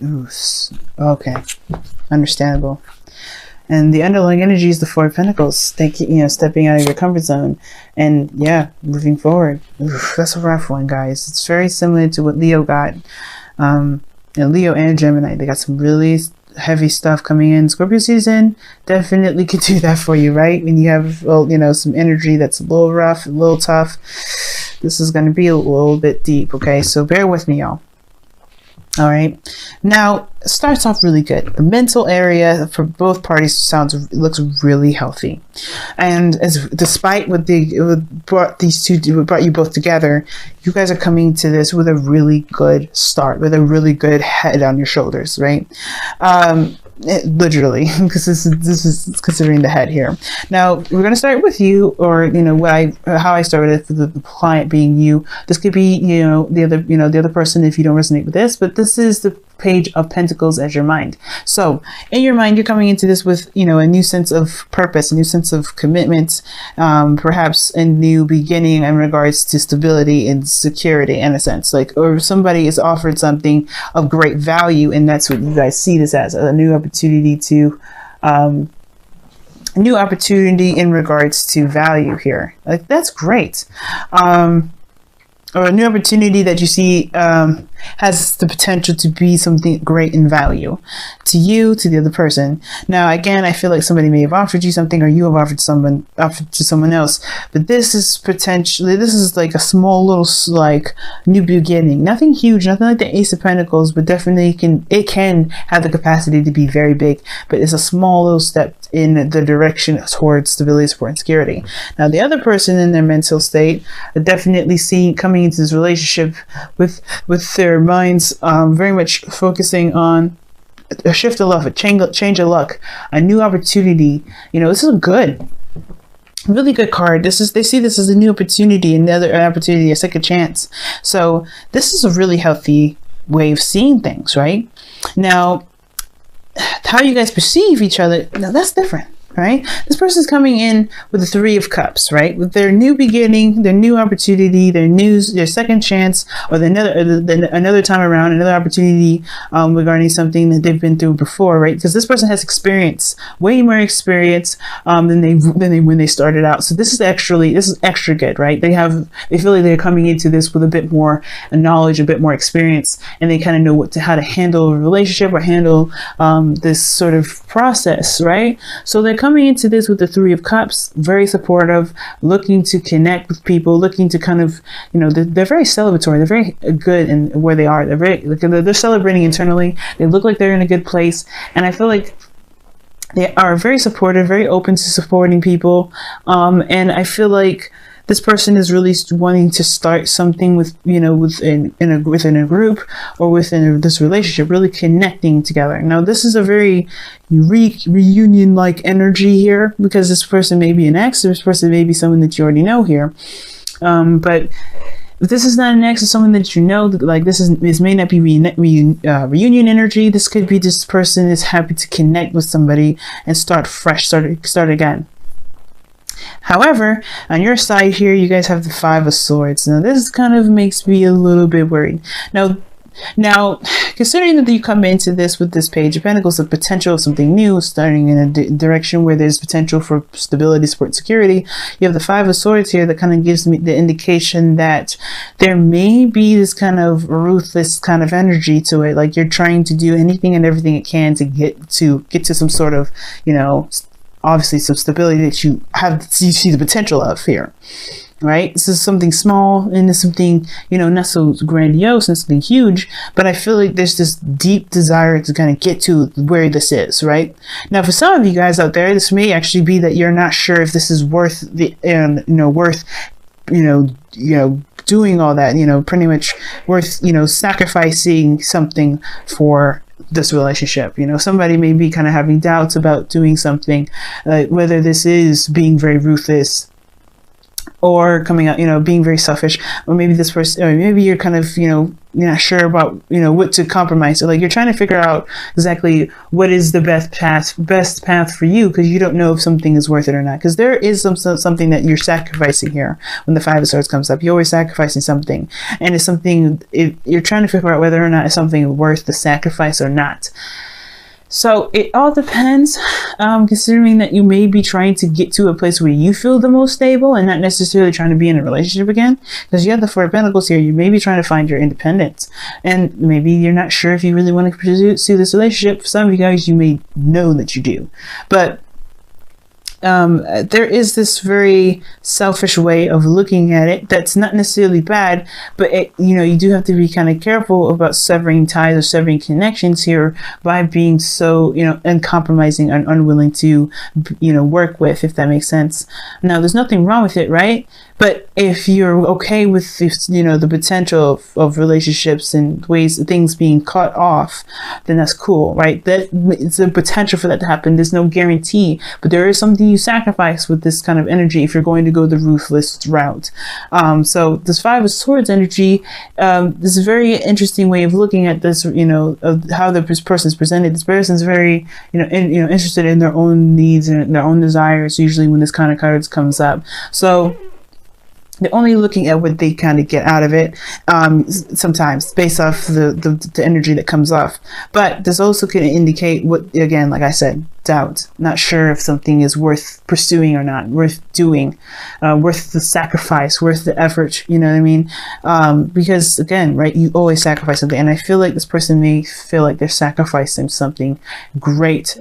Ooh, okay, understandable. And the underlying energy is the Four of Pentacles. Thank you, stepping out of your comfort zone and yeah, moving forward. Oof, that's a rough one, guys. It's very similar to what Leo got. Leo and Gemini, they got some really heavy stuff coming in. Scorpio season definitely could do that for you, right? When you have, well, some energy that's a little rough, a little tough. This is going to be a little bit deep, okay? So bear with me, y'all. All right, now it starts off really good. The mental area for both parties looks really healthy, and despite what brought you both together, you guys are coming to this with a really good start, with a really good head on your shoulders, right? Literally, because this is considering the head here. Now we're going to start with you, or how I started with the client being you. This could be the other person if you don't resonate with this, but this is the Page of Pentacles as your mind. So in your mind, you're coming into this with a new sense of purpose, a new sense of commitment, perhaps a new beginning in regards to stability and security, in a sense, or somebody is offered something of great value, and that's what you guys see this as, a new opportunity to in regards to value here. That's great. Or a new opportunity that you see has the potential to be something great in value to you, to the other person. Now, again, I feel like somebody may have offered you something, or you have offered to someone else. But this is like a small little new beginning. Nothing huge, nothing like the Ace of Pentacles, but definitely it can have the capacity to be very big. But it's a small little step in the direction towards stability, support, and security. Now, the other person in their mental state are definitely coming into this relationship with their minds very much focusing on a shift of luck, a change of luck, a new opportunity. This is a really good card. They see this as a new opportunity, another opportunity, a second chance. So this is a really healthy way of seeing things, right? Now, how you guys perceive each other, now that's different, right? This person's coming in with the Three of Cups, right? With their new beginning, their new opportunity, their second chance, or another time around, another opportunity regarding something that they've been through before, right? Because this person has experience, way more experience than when they started out. So this is extra good, right? They feel like they're coming into this with a bit more knowledge, a bit more experience, and they kind of know how to handle a relationship or handle this sort of process, right? So they're coming into this with the Three of Cups, very supportive, looking to connect with people, looking to kind of, they're very celebratory. They're very good in where they are. They're celebrating internally. They look like they're in a good place. And I feel like they are very supportive, very open to supporting people. And I feel like this person is really wanting to start something within a group or within this relationship, really connecting together. Now, this is a very reunion-like energy here, because this person may be an ex, this person may be someone that you already know here. But if this is not an ex, it's someone that you know, this may not be reunion energy. This could be this person is happy to connect with somebody and start fresh, start again. However, on your side here, you guys have the Five of Swords. Now, this kind of makes me a little bit worried. Now, considering that you come into this with this Page of Pentacles, the potential of something new, starting in a direction where there's potential for stability, support, and security, you have the Five of Swords here that kind of gives me the indication that there may be this kind of ruthless kind of energy to it. Like you're trying to do anything and everything it can to get to some sort of, obviously some stability that you see the potential of here, right? This is something small and it's something, not so grandiose and something huge, but I feel like there's this deep desire to kind of get to where this is, right? Now, for some of you guys out there, this may actually be that you're not sure if this is worth doing all that, pretty much worth, sacrificing something for this relationship. Somebody may be kind of having doubts about doing something, whether this is being very ruthless or coming out, being very selfish, or maybe this person, or maybe you're kind of, you're not sure about, what to compromise. So like you're trying to figure out exactly what is the best path for you, because you don't know if something is worth it or not. Because there is something that you're sacrificing here. When the Five of Swords comes up, you're always sacrificing something, and it's something, you're trying to figure out whether or not it's something worth the sacrifice or not. So it all depends, considering that you may be trying to get to a place where you feel the most stable and not necessarily trying to be in a relationship again. Because you have the Four of Pentacles here, you may be trying to find your independence. And maybe you're not sure if you really want to pursue this relationship. For some of you guys, you may know that you do. But there is this very selfish way of looking at it that's not necessarily bad, but you do have to be kind of careful about severing ties or severing connections here by being so uncompromising and unwilling to work with, if that makes sense. Now there's nothing wrong with it, right? But if you're okay with the potential of relationships and things being cut off, then that's cool, right? That it's a potential for that to happen. There's no guarantee, but there is something you sacrifice with this kind of energy if you're going to go the ruthless route. So this Five of Swords energy, this is a very interesting way of looking at this, of how this person is presented. This person is very, interested in their own needs and their own desires, usually when this kind of cards comes up. So they're only looking at what they kind of get out of it, sometimes based off the energy that comes off. But this also can indicate what, again, like I said, doubt, not sure if something is worth pursuing or not, worth doing, worth the sacrifice, worth the effort, you know what I mean? Because again, right, you always sacrifice something, and I feel like this person may feel like they're sacrificing something great,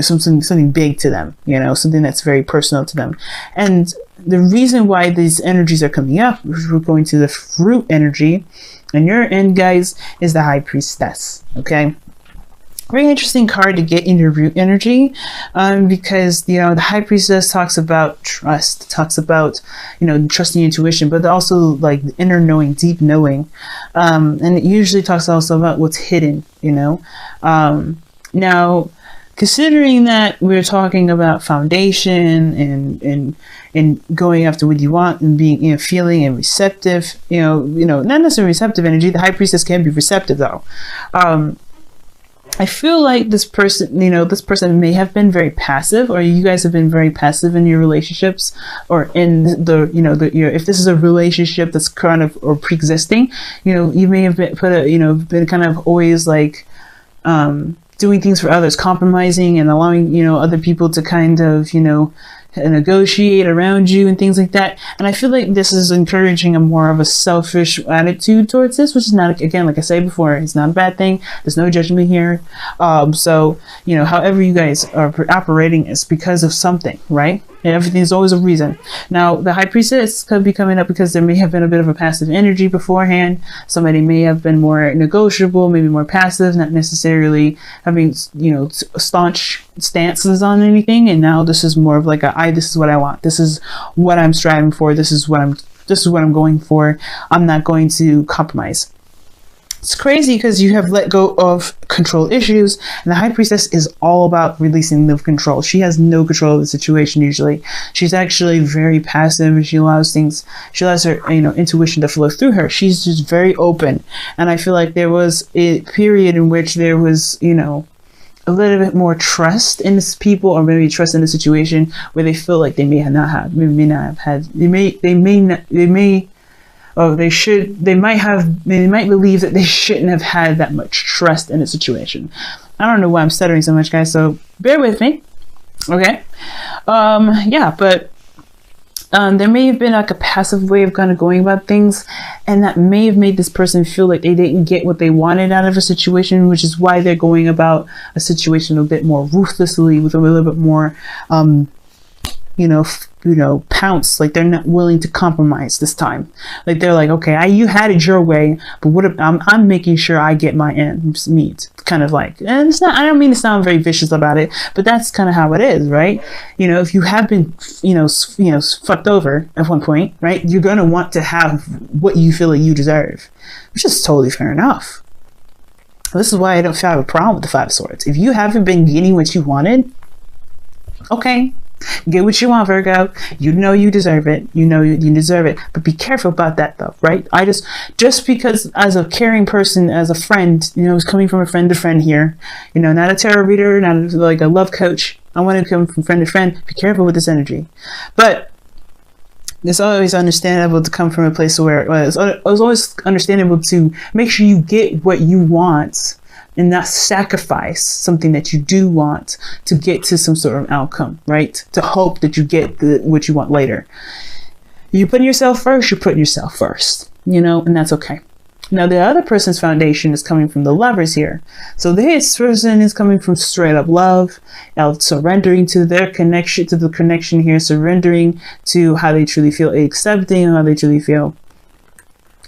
something big to them, something that's very personal to them. And the reason why these energies are coming up, we're going to the Fruit energy, and your end, guys, is the High Priestess. Okay, very interesting card to get in your Root energy, because the High Priestess talks about trust, talks about trusting intuition, but also like inner knowing, deep knowing, and it usually talks also about what's hidden. Now, considering that we're talking about foundation and going after what you want and being feeling and receptive, not necessarily receptive energy. The High Priestess can be receptive though. I feel like this person, this person may have been very passive, or you guys have been very passive in your relationships, or in if this is a relationship that's kind of or pre-existing, you may have been been kind of always like doing things for others, compromising and allowing other people to kind of negotiate around you and things like that. And I feel like this is encouraging a more of a selfish attitude towards this, which is not, again, like I said before, it's not a bad thing. There's no judgment here. So however you guys are operating is because of something, right? And everything's always a reason. Now, the High Priestess could be coming up because there may have been a bit of a passive energy beforehand. Somebody may have been more negotiable, maybe more passive, not necessarily having, staunch stances on anything. And now this is more of like this is what I want. This is what I'm striving for. This is what I'm going for. I'm not going to compromise. It's crazy because you have let go of control issues, and the High Priestess is all about releasing the control. She has no control of the situation usually. She's actually very passive, and she allows her intuition to flow through her. She's just very open, and I feel like there was a period in which there was a little bit more trust in this people, or maybe trust in the situation where they feel like they might believe that they shouldn't have had that much trust in a situation. I don't know why I'm stuttering so much, guys, so bear with me. Okay. But there may have been like a passive way of kind of going about things, and that may have made this person feel like they didn't get what they wanted out of a situation, which is why they're going about a situation a bit more ruthlessly, with a little bit more pounce. Like they're not willing to compromise this time. Like they're like, okay, you had it your way, but what if I'm making sure I get my ends meet, kind of like. And it's not, I don't mean to sound very vicious about it, but that's kind of how it is, right? If you have been fucked over at one point, right, you're gonna want to have what you feel like you deserve, which is totally fair enough. This is why I don't have a problem with the Five of Swords. If you haven't been getting what you wanted, okay, Get what you want, Virgo. You know you deserve it. You know you deserve it. But be careful about that, though, right? Just because as a caring person, as a friend, you know, it's coming from a friend to friend here. You know, not a tarot reader, not like a love coach. I want to come from friend to friend. Be careful with this energy. But it's always understandable to come from a place where it's always understandable to make sure you get what you want and not sacrifice something that you do want to get to some sort of outcome, right? To hope that you get what you want later. You put yourself first, you're putting yourself first, you know, and that's okay. Now, the other person's foundation is coming from the Lovers here. So this person is coming from straight up love, surrendering to their connection, to the connection here, surrendering to how they truly feel, accepting how they truly feel.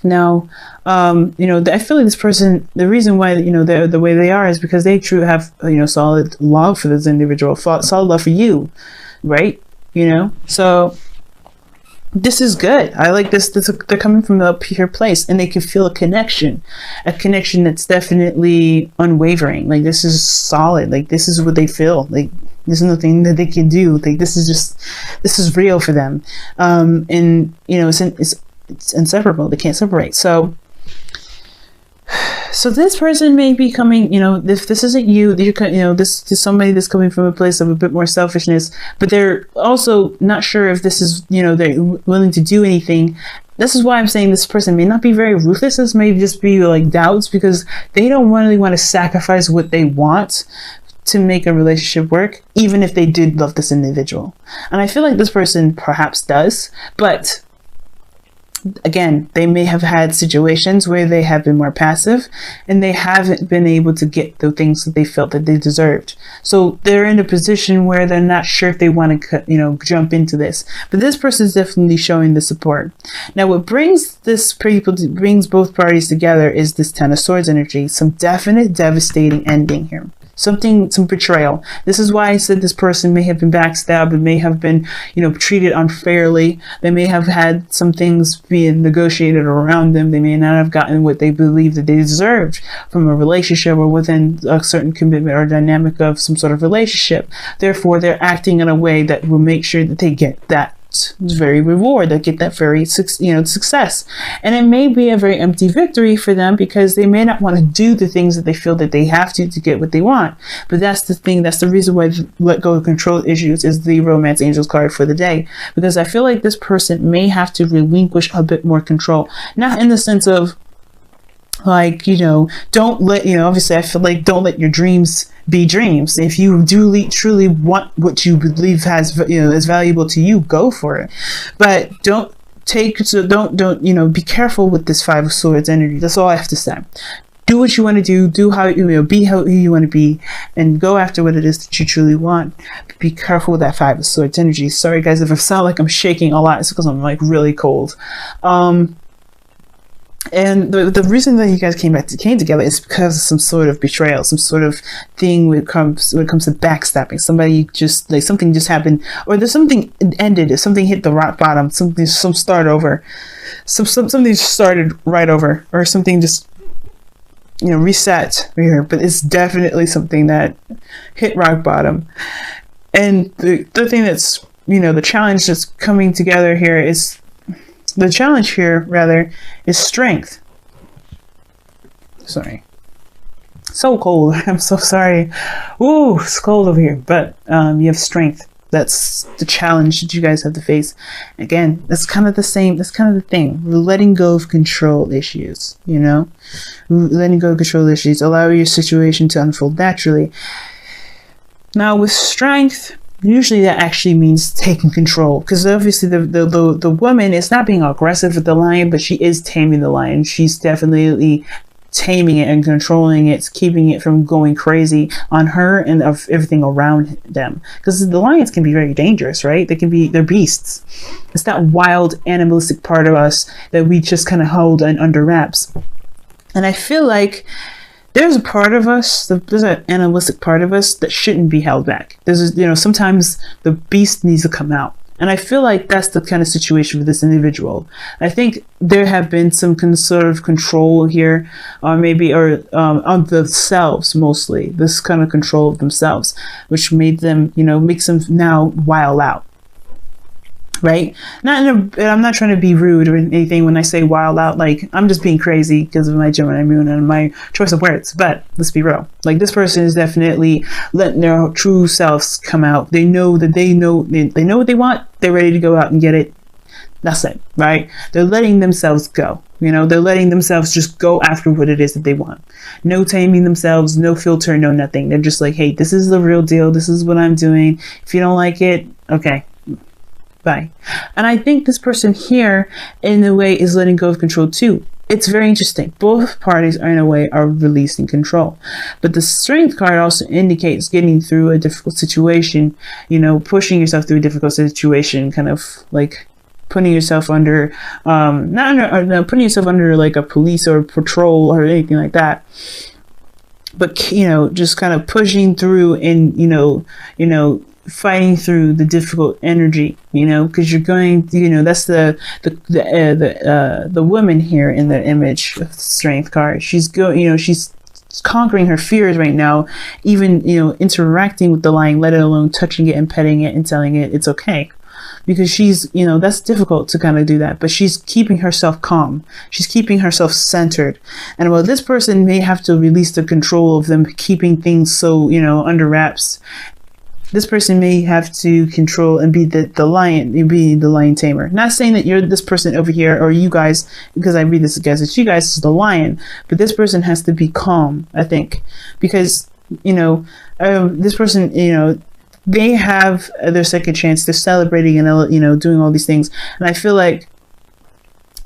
Now, you know, I feel like this person, the reason why, you know, they're the way they are is because they truly have, you know, solid love for this individual, solid love for you, right? You know, so this is good. I like this. They're coming from a pure place, and they can feel a connection that's definitely unwavering. Like, this is solid. Like, this is what they feel. Like, there's nothing that they can do. Like, this is real for them. And you know, it's inseparable. They can't separate. So this person may be coming, you know, if this isn't you, you know, this is somebody that's coming from a place of a bit more selfishness, but they're also not sure if this is, you know, they're willing to do anything. This is why I'm saying this person may not be very ruthless. This may just be like doubts, because they don't really want to sacrifice what they want to make a relationship work, even if they did love this individual. And I feel like this person perhaps does, but again, they may have had situations where they have been more passive and they haven't been able to get the things that they felt that they deserved. So they're in a position where they're not sure if they want to, you know, jump into this. But this person is definitely showing the support. Now, what brings both parties together is this Ten of Swords energy. Some definite devastating ending here. Some betrayal. This is why I said this person may have been backstabbed, and may have been, you know, treated unfairly. They may have had some things being negotiated around them. They may not have gotten what they believe that they deserved from a relationship or within a certain commitment or dynamic of some sort of relationship. Therefore, they're acting in a way that will make sure that they get that very reward, they get that very, you know, success. And it may be a very empty victory for them, because they may not want to do the things that they feel that they have to get what they want. But that's the thing, that's the reason why let go of control issues is the Romance Angels card for the day, because I feel like this person may have to relinquish a bit more control, not in the sense of like, you know, don't let, you know, obviously I feel like don't let your dreams be dreams. If you do truly want what you believe has, you know, is valuable to you, go for it. But don't, you know, be careful with this Five of Swords energy. That's all I have to say. Do what you want to do how, you know, be how you want to be, and go after what it is that you truly want. But be careful with that Five of Swords energy. Sorry guys if I sound like I'm shaking a lot, it's because I'm like really cold. And the reason that you guys came together is because of some sort of betrayal, some sort of thing when it comes to backstabbing. Somebody just, like, something just happened, or there's something ended, if something hit the rock bottom, something start over, something started right over, or something just, you know, reset here. But it's definitely something that hit rock bottom. And the thing that's, you know, the challenge that's coming together here is, the challenge here, rather, is strength. Sorry. So cold. I'm so sorry. Ooh, it's cold over here. But you have strength. That's the challenge that you guys have to face. Again, that's kind of the same. That's kind of the thing. We're letting go of control issues, you know? Letting go of control issues. Allow your situation to unfold naturally. Now, with strength, usually that actually means taking control, because obviously the woman is not being aggressive with the lion, but she is taming the lion. She's definitely taming it and controlling it, keeping it from going crazy on her and of everything around them, because the lions can be very dangerous, right? They're beasts. It's that wild animalistic part of us that we just kind of hold under wraps. And I feel like there's a part of us, there's an animalistic part of us that shouldn't be held back. There's, you know, sometimes the beast needs to come out. And I feel like that's the kind of situation for this individual. I think there have been some sort of control here, on themselves mostly. This kind of control of themselves, which made them, makes them now wild out. Right? I'm not trying to be rude or anything when I say wild out. Like, I'm just being crazy because of my Gemini moon and my choice of words. But let's be real. Like, this person is definitely letting their true selves come out. They know that they know what they want. They're ready to go out and get it. That's it, right? They're letting themselves go. They're letting themselves just go after what it is that they want. No taming themselves, no filter, no nothing. They're just like, hey, this is the real deal. This is what I'm doing. If you don't like it, okay. Bye. And I think this person here, in a way, is letting go of control too. It's very interesting. Both parties are, in a way, are releasing control. But the Strength card also indicates getting through a difficult situation, pushing yourself through a difficult situation, kind of like putting yourself under, putting yourself under like a police or patrol or anything like that. But, just kind of pushing through and, fighting through the difficult energy, because you're going, that's the woman here in the image of the Strength card. She's she's conquering her fears right now, even, interacting with the lion, let alone touching it and petting it and telling it it's okay. Because she's, that's difficult to kind of do that, but she's keeping herself calm. She's keeping herself centered. And while this person may have to release the control of them keeping things so, under wraps, this person may have to control and be the lion, be the lion tamer. Not saying that you're this person over here, or you guys, because I read this as it's you guys is the lion, but this person has to be calm, I think, because, this person, they have their second chance. They're celebrating and, doing all these things. And I feel like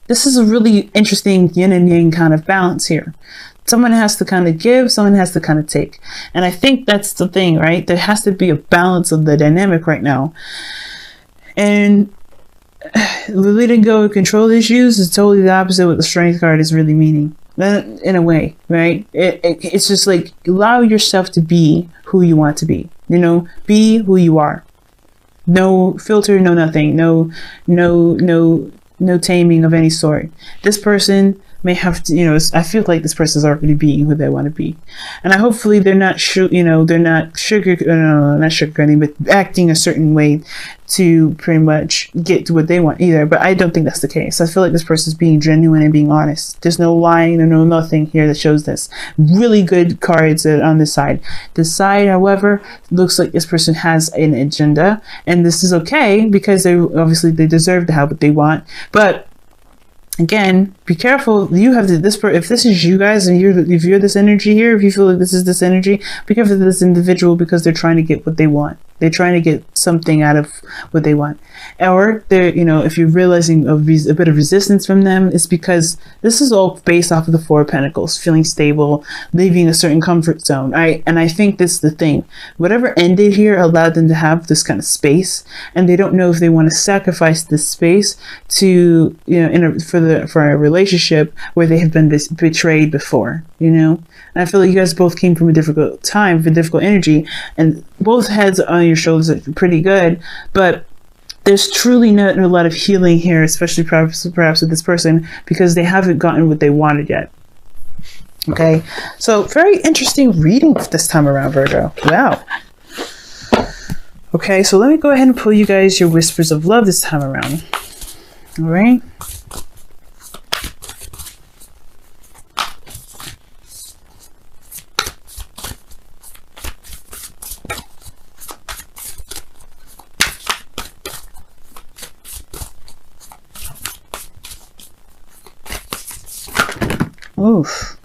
this is a really interesting yin and yang kind of balance here. Someone has to kind of give, someone has to kind of take. And I think that's the thing, right? There has to be a balance of the dynamic right now. And letting go of control issues is totally the opposite of what the Strength card is really meaning. In a way, right? It's just like, allow yourself to be who you want to be. Be who you are. No filter, no nothing. No taming of any sort. This person may have to, I feel like this person is already being who they want to be, and hopefully they're not, not sugarcoating, but acting a certain way to pretty much get to what they want either. But I don't think that's the case. I feel like this person is being genuine and being honest. There's no lying or no nothing here that shows this. Really good cards on this side. This side, however, looks like this person has an agenda, and this is okay because they deserve to have what they want, but again, be careful. You have if this is you guys, and if you're this energy here, if you feel like this is this energy, be careful of this individual, because they're trying to get what they want. They're trying to get something out of what they want. Or they're, if you're realizing a bit of resistance from them, it's because this is all based off of the Four of Pentacles, feeling stable, leaving a certain comfort zone. And I think this is the thing. Whatever ended here allowed them to have this kind of space, and they don't know if they want to sacrifice this space to, for a relationship where they have been betrayed before, And I feel like you guys both came from a difficult time, for difficult energy, and both heads on your shoulders are pretty good, but there's truly not a lot of healing here, especially perhaps with this person, because they haven't gotten what they wanted yet. Okay, so very interesting reading this time around, Virgo. Wow. Okay, so let me go ahead and pull you guys your whispers of love this time around. All right. Oof.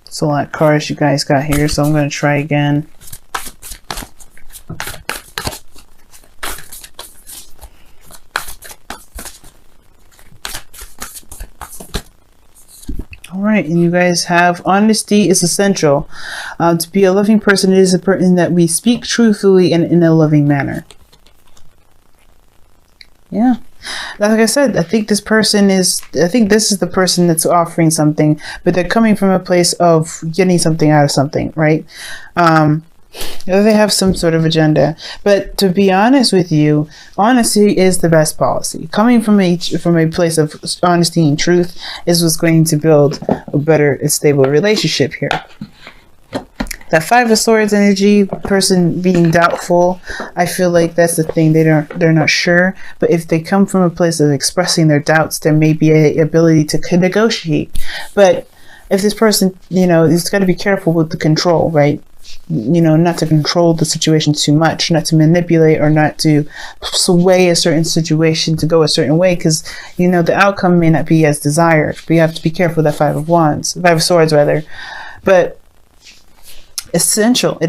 It's a lot of cards you guys got here, so I'm going to try again. Alright, and you guys have honesty is essential. To be a loving person, it is a person that we speak truthfully and in a loving manner. Yeah. Like I said, I think this is the person that's offering something, but they're coming from a place of getting something out of something, right? Or they have some sort of agenda. But to be honest with you, honesty is the best policy. Coming from a place of honesty and truth is what's going to build a better and stable relationship here. That Five of Swords energy, person being doubtful, I feel like that's the thing. They're not sure. But if they come from a place of expressing their doubts, there may be a ability to negotiate. But if this person, he's got to be careful with the control, right? Not to control the situation too much, not to manipulate or not to sway a certain situation to go a certain way, because the outcome may not be as desired. But you have to be careful with that Five of Swords rather. But it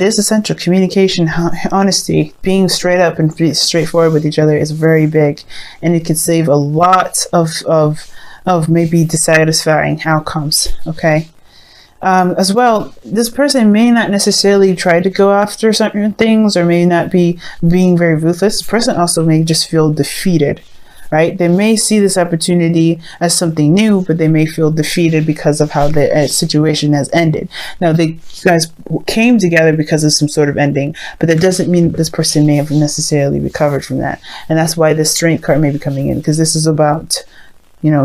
is essential. Communication, honesty, being straight up and be straightforward with each other is very big, and it can save a lot of maybe dissatisfying outcomes. Okay. As well, this person may not necessarily try to go after certain things, or may not be being very ruthless. This person also may just feel defeated, right? They may see this opportunity as something new, but they may feel defeated because of how the situation has ended. Now, you guys came together because of some sort of ending, but that doesn't mean that this person may have necessarily recovered from that. And that's why the Strength card may be coming in, because this is about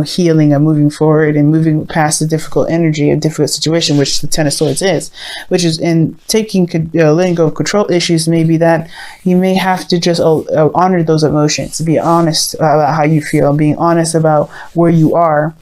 healing and moving forward and moving past the difficult energy, a difficult situation, which the Ten of Swords is, which is in letting go of control issues. Maybe that you may have to just honor those emotions, be honest about how you feel, being honest about where you are.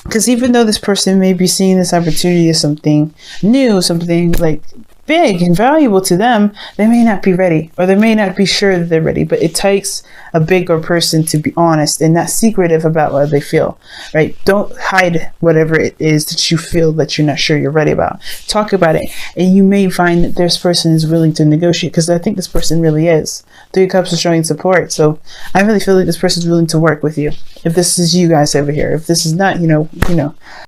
Because even though this person may be seeing this opportunity as something new, something like big and valuable to them, they may not be ready, or they may not be sure that they're ready. But it takes a bigger person to be honest and not secretive about what they feel, right? Don't hide whatever it is that you feel that you're not sure you're ready about. Talk about it, and you may find that this person is willing to negotiate, because I think this person really is. Three of Cups is showing support, so I really feel like this person is willing to work with you. If this is you guys over here, if this is not,